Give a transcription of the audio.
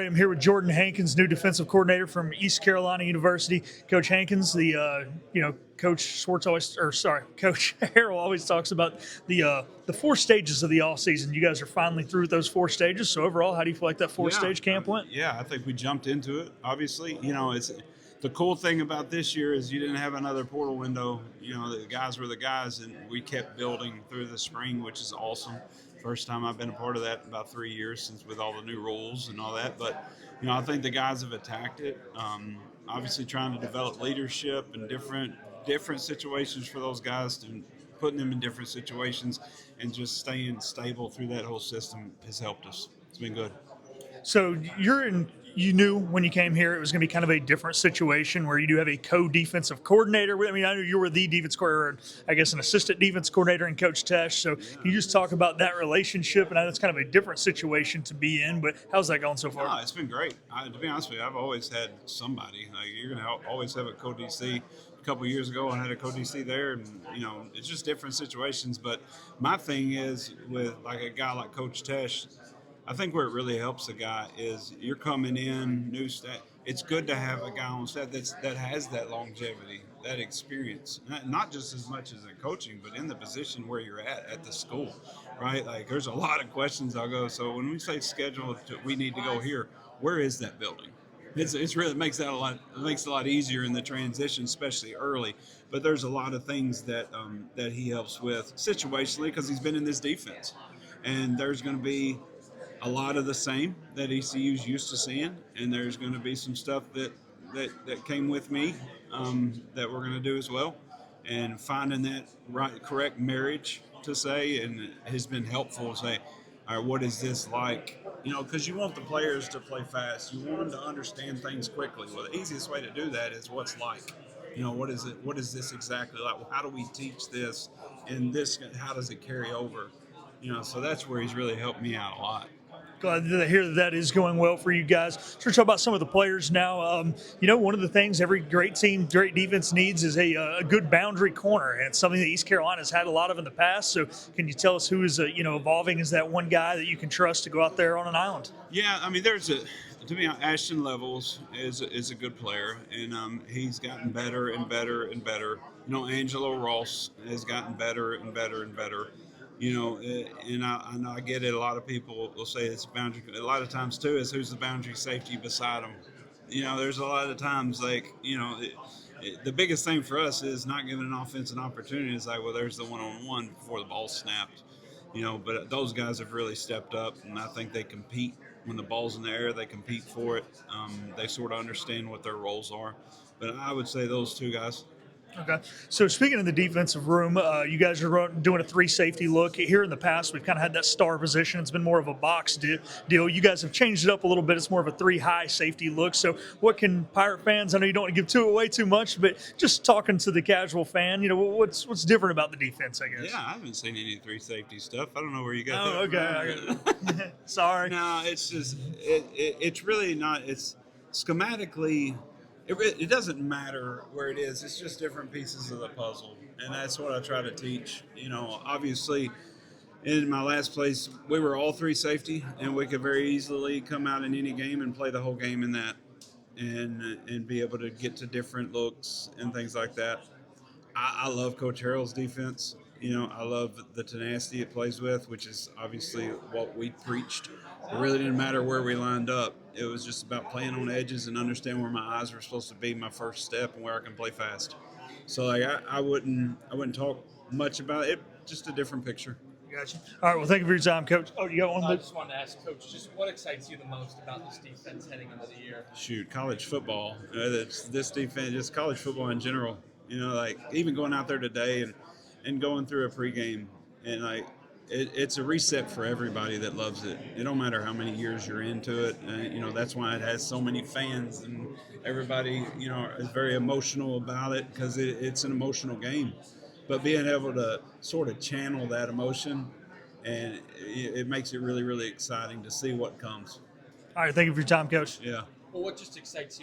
right, I'm here with Jordan Hankins, new defensive coordinator from East Carolina University. Coach Hankins, Coach Schwartz Coach Harrell always talks about the four stages of the off season. You guys are finally through those four stages. So overall, how do you feel like that four-stage camp went? Yeah, I think we jumped into it. Obviously, it's the cool thing about this year is you didn't have another portal window. The guys were the guys, and we kept building through the spring, which is awesome. First time I've been a part of that in about 3 years since with all the new rules and all that. But I think the guys have attacked it. Obviously, trying to develop leadership and different situations for those guys, to putting them in different situations and just staying stable through that whole system has helped us. It's been good. So you knew when you came here it was going to be kind of a different situation where you do have a co-defensive coordinator. I mean, I know you were the defense coordinator, I guess an assistant defense coordinator in Coach Tesh. So can you just talk about that relationship? And I know it's kind of a different situation to be in, but how's that going so far? No, it's been great. To be honest with you, I've always had somebody. Like, you're going to always have a co-DC. A couple of years ago, I had a co-DC there, and it's just different situations. But my thing is with like a guy like Coach Tesh, I think where it really helps a guy is you're coming in, new staff. It's good to have a guy on staff that has that longevity, that experience, not just as much as in coaching, but in the position where you're at the school, right? Like, there's a lot of questions I'll go. So when we say schedule, we need to go here. Where is that building? It's really makes it a lot easier in the transition, especially early. But there's a lot of things that he helps with situationally because he's been in this defense, and there's going to be a lot of the same that ECU's used to seeing, and there's going to be some stuff that came with me that we're going to do as well, and finding that correct marriage to say, and has been helpful to say, all right, what is this like? Because you want the players to play fast, you want them to understand things quickly. Well, the easiest way to do that is what's like. What is it? What is this exactly like? Well, how do we teach this? And this, how does it carry over? So that's where he's really helped me out a lot. Glad to hear that is going well for you guys. So let's talk about some of the players now. One of the things every great team, great defense needs is a good boundary corner, and it's something that East Carolina has had a lot of in the past. So can you tell us who is evolving as that one guy that you can trust to go out there on an island? Yeah, I mean, to me, Ashton Levels is a good player, and he's gotten better and better and better. Angelo Ross has gotten better and better and better. And I know I get it. A lot of people will say it's boundary. A lot of times too is who's the boundary safety beside them. There's a lot of times the biggest thing for us is not giving an offense an opportunity. It's like, well, there's the one-on-one before the ball snapped. But those guys have really stepped up, and I think they compete when the ball's in the air. They compete for it. They sort of understand what their roles are. But I would say those two guys. Okay. So speaking of the defensive room, you guys are doing a 3-safety look. Here in the past, we've kind of had that star position. It's been more of a box deal. You guys have changed it up a little bit. It's more of a 3-high safety look. So what can Pirate fans, I know you don't want to give away too much, but just talking to the casual fan, what's different about the defense, I guess? Yeah, I haven't seen any 3-safety stuff. I don't know where you got that. Oh, okay. Sorry. No, it's just, it's really not, it's schematically, it doesn't matter where it is. It's just different pieces of the puzzle, and that's what I try to teach. Obviously, in my last place, we were all 3 safety, and we could very easily come out in any game and play the whole game in that, and be able to get to different looks and things like that. I love Coach Harrell's defense. I love the tenacity it plays with, which is obviously what we preached. It really didn't matter where we lined up. It was just about playing on edges and understanding where my eyes were supposed to be, my first step, and where I can play fast. So I wouldn't talk much about it. Just a different picture. Gotcha. All right. Well, thank you for your time, Coach. Oh, you got one? I just wanted to ask, Coach, just what excites you the most about this defense heading into the year? Shoot, college football. This defense, just college football in general. Even going out there today and going through a pregame, and it's a reset for everybody that loves it. It don't matter how many years you're into it. That's why it has so many fans, and everybody, is very emotional about it because it's an emotional game. But being able to sort of channel that emotion, and it makes it really, really exciting to see what comes. All right. Thank you for your time, Coach. Yeah. Well, what just excites you